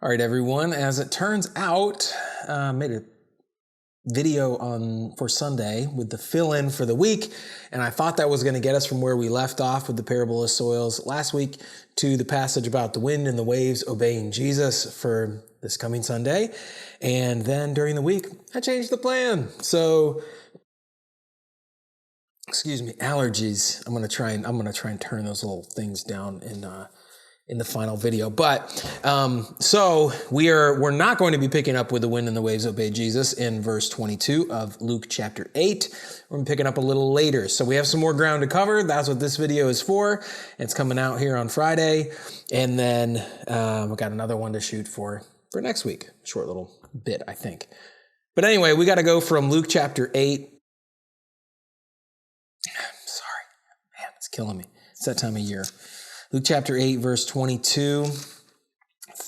All right, everyone. As it turns out, made a video for Sunday with the fill-in for the week, and I thought that was going to get us from where we left off with the parable of soils last week to the passage about the wind and the waves obeying Jesus for this coming Sunday. And then during the week, I changed the plan. So, excuse me, allergies. I'm going to try and turn those little things down in the final video. But so we're not going to be picking up with the wind and the waves obey Jesus in verse 22 of Luke chapter 8. We're going to be picking up a little later. So we have some more ground to cover. That's what this video is for. It's coming out here on Friday. And then we got another one to shoot for next week. Short little bit, I think. But anyway, we got to go from Luke chapter 8. Sorry, man, it's killing me. It's that time of year. Luke chapter 8, verse 22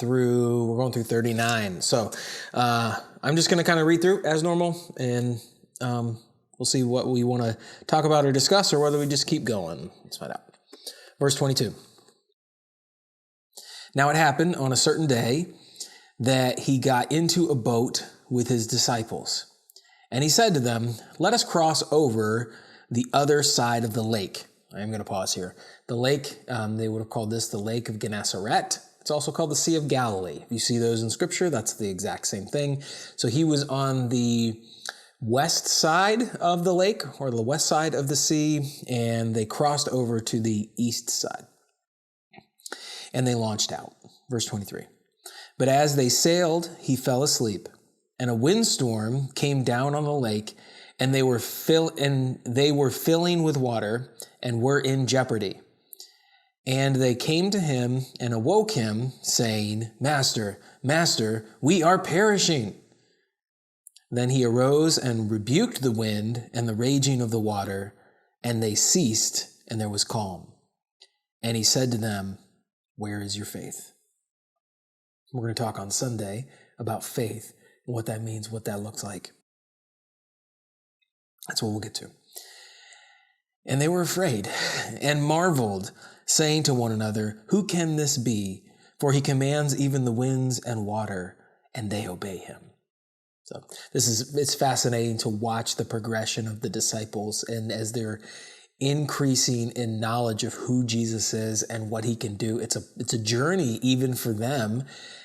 we're going through 39. So I'm just going to kind of read through as normal, and we'll see what we want to talk about or discuss, or whether we just keep going. Let's find out. Verse 22. Now it happened on a certain day that he got into a boat with his disciples. And he said to them, "Let us cross over the other side of the lake." I'm going to pause here. The lake, they would have called this the Lake of Gennesaret. It's also called the Sea of Galilee. If you see those in Scripture, that's the exact same thing. So he was on the west side of the lake, or the west side of the sea, and they crossed over to the east side. And they launched out. Verse 23. But as they sailed, he fell asleep, and a windstorm came down on the lake, and they were filling with water and were in jeopardy. And they came to him and awoke him, saying, Master, Master, we are perishing." Then he arose and rebuked the wind and the raging of the water, and they ceased, and there was calm. And he said to them, "Where is your faith?" We're going to talk on Sunday about faith and what that means, what that looks like. That's what we'll get to. And they were afraid and marveled, saying to one another, "Who can this be? For he commands even the winds and water, and they obey him." So it's fascinating to watch the progression of the disciples, and as they're increasing in knowledge of who Jesus is and what he can do. It's a journey even for them.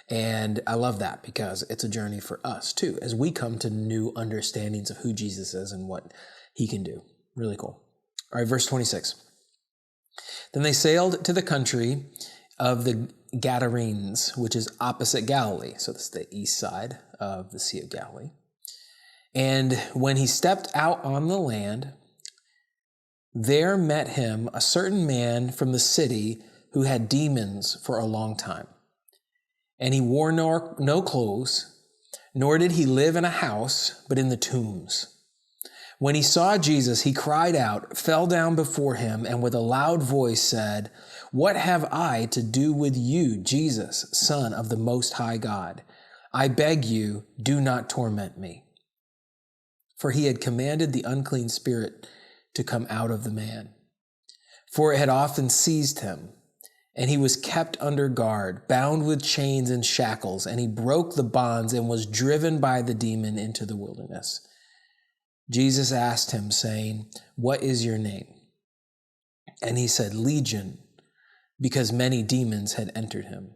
And I love that, because it's a journey for us too, as we come to new understandings of who Jesus is and what he can do. Really cool. All right, verse 26. Then they sailed to the country of the Gadarenes, which is opposite Galilee. So this is the east side of the Sea of Galilee. And when he stepped out on the land, there met him a certain man from the city who had demons for a long time. And he wore no clothes, nor did he live in a house, but in the tombs. When he saw Jesus, he cried out, fell down before him, and with a loud voice said, "What have I to do with you, Jesus, Son of the Most High God? I beg you, do not torment me." For he had commanded the unclean spirit to come out of the man. For it had often seized him, and he was kept under guard, bound with chains and shackles, and he broke the bonds and was driven by the demon into the wilderness. Jesus asked him, saying, "What is your name?" And he said, "Legion," because many demons had entered him.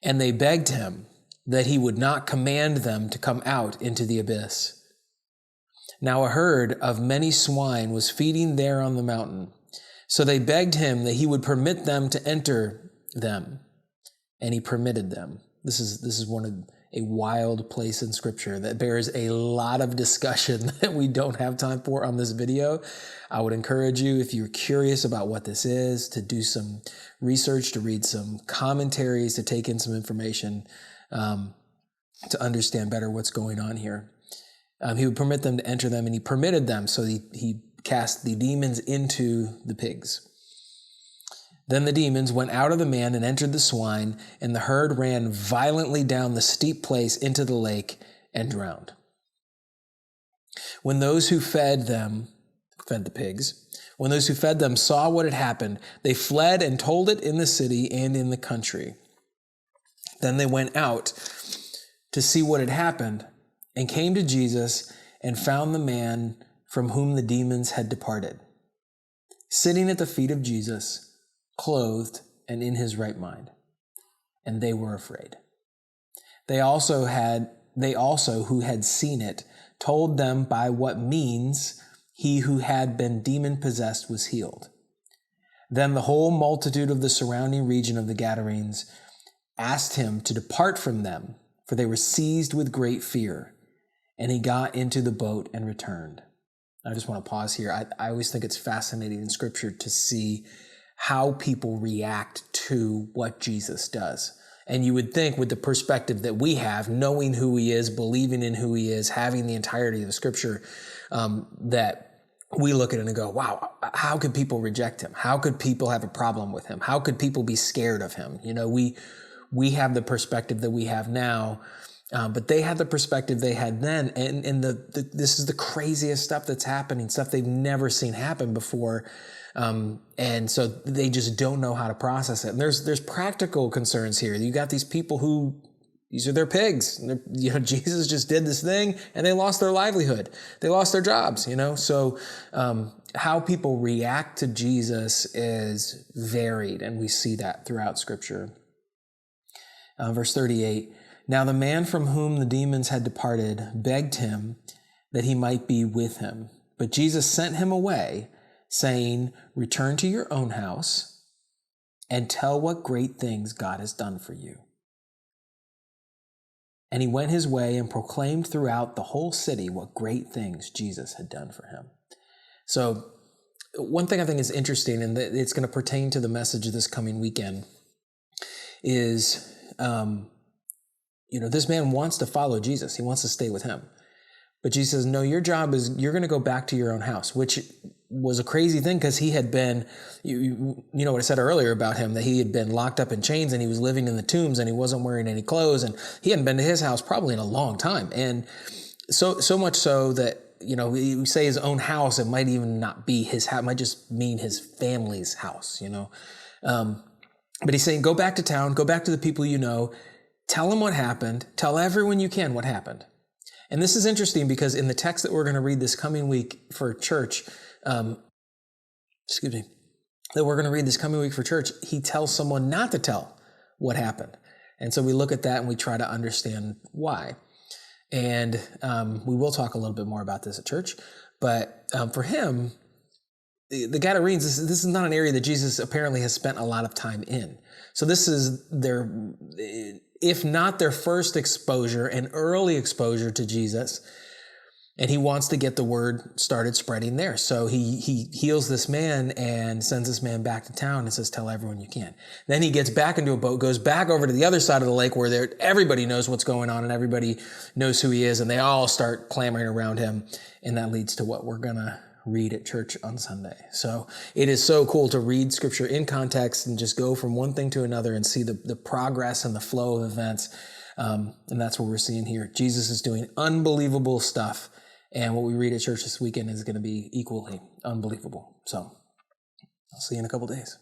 And they begged him that he would not command them to come out into the abyss. Now a herd of many swine was feeding there on the mountain. So they begged him that he would permit them to enter them. And he permitted them. This is a wild place in Scripture that bears a lot of discussion that we don't have time for on this video. I would encourage you, if you're curious about what this is, to do some research, to read some commentaries, to take in some information, to understand better what's going on here. He would permit them to enter them, and he permitted them, so he cast the demons into the pigs. Then the demons went out of the man and entered the swine, and the herd ran violently down the steep place into the lake and drowned. When those who fed the pigs, when those who fed them saw what had happened, they fled and told it in the city and in the country. Then they went out to see what had happened and came to Jesus and found the man from whom the demons had departed, sitting at the feet of Jesus, clothed and in his right mind. And they were afraid. They also who had seen it told them by what means he who had been demon-possessed was healed. Then the whole multitude of the surrounding region of the Gadarenes asked him to depart from them, for they were seized with great fear. And he got into the boat and returned. I just want to pause here. I always think it's fascinating in Scripture to see how people react to what Jesus does. And you would think with the perspective that we have, knowing who he is, believing in who he is, having the entirety of the Scripture, that we look at it and go, wow, how could people reject him? How could people have a problem with him? How could people be scared of him? You know, we have the perspective that we have now, but they had the perspective they had then. And this is the craziest stuff that's happening, stuff they've never seen happen before. And so they just don't know how to process it. And there's practical concerns here. You got these people who, these are their pigs. You know, Jesus just did this thing and they lost their livelihood. They lost their jobs, you know? So, how people react to Jesus is varied. And we see that throughout Scripture. Verse 38, now the man from whom the demons had departed begged him that he might be with him. But Jesus sent him away, saying, return to your own house and tell what great things God has done for you. And he went his way and proclaimed throughout the whole city what great things Jesus had done for him. So one thing I think is interesting, and that it's going to pertain to the message this coming weekend, is, this man wants to follow Jesus. He wants to stay with him. But Jesus says, no, your job is you're going to go back to your own house, which was a crazy thing because he had been, you know what I said earlier about him, that he had been locked up in chains and he was living in the tombs and he wasn't wearing any clothes and he hadn't been to his house probably in a long time. And so much so that, we say his own house, it might even not be his house, it might just mean his family's house, But he's saying, go back to town, go back to the people you know, tell them what happened, tell everyone you can what happened. And this is interesting because in the text that we're going to read this coming week for church, that we're going to read this coming week for church, he tells someone not to tell what happened. And so we look at that and we try to understand why. And we will talk a little bit more about this at church. But for him, the Gadarenes, this is not an area that Jesus apparently has spent a lot of time in. So this is their, if not their first exposure, an early exposure to Jesus. And he wants to get the word started spreading there. So he heals this man and sends this man back to town and says, tell everyone you can. Then he gets back into a boat, goes back over to the other side of the lake where everybody knows what's going on and everybody knows who he is. And they all start clamoring around him. And that leads to what we're going to read at church on Sunday. So it is so cool to read Scripture in context and just go from one thing to another and see the progress and the flow of events. And that's what we're seeing here. Jesus is doing unbelievable stuff. And what we read at church this weekend is going to be equally unbelievable. So I'll see you in a couple days.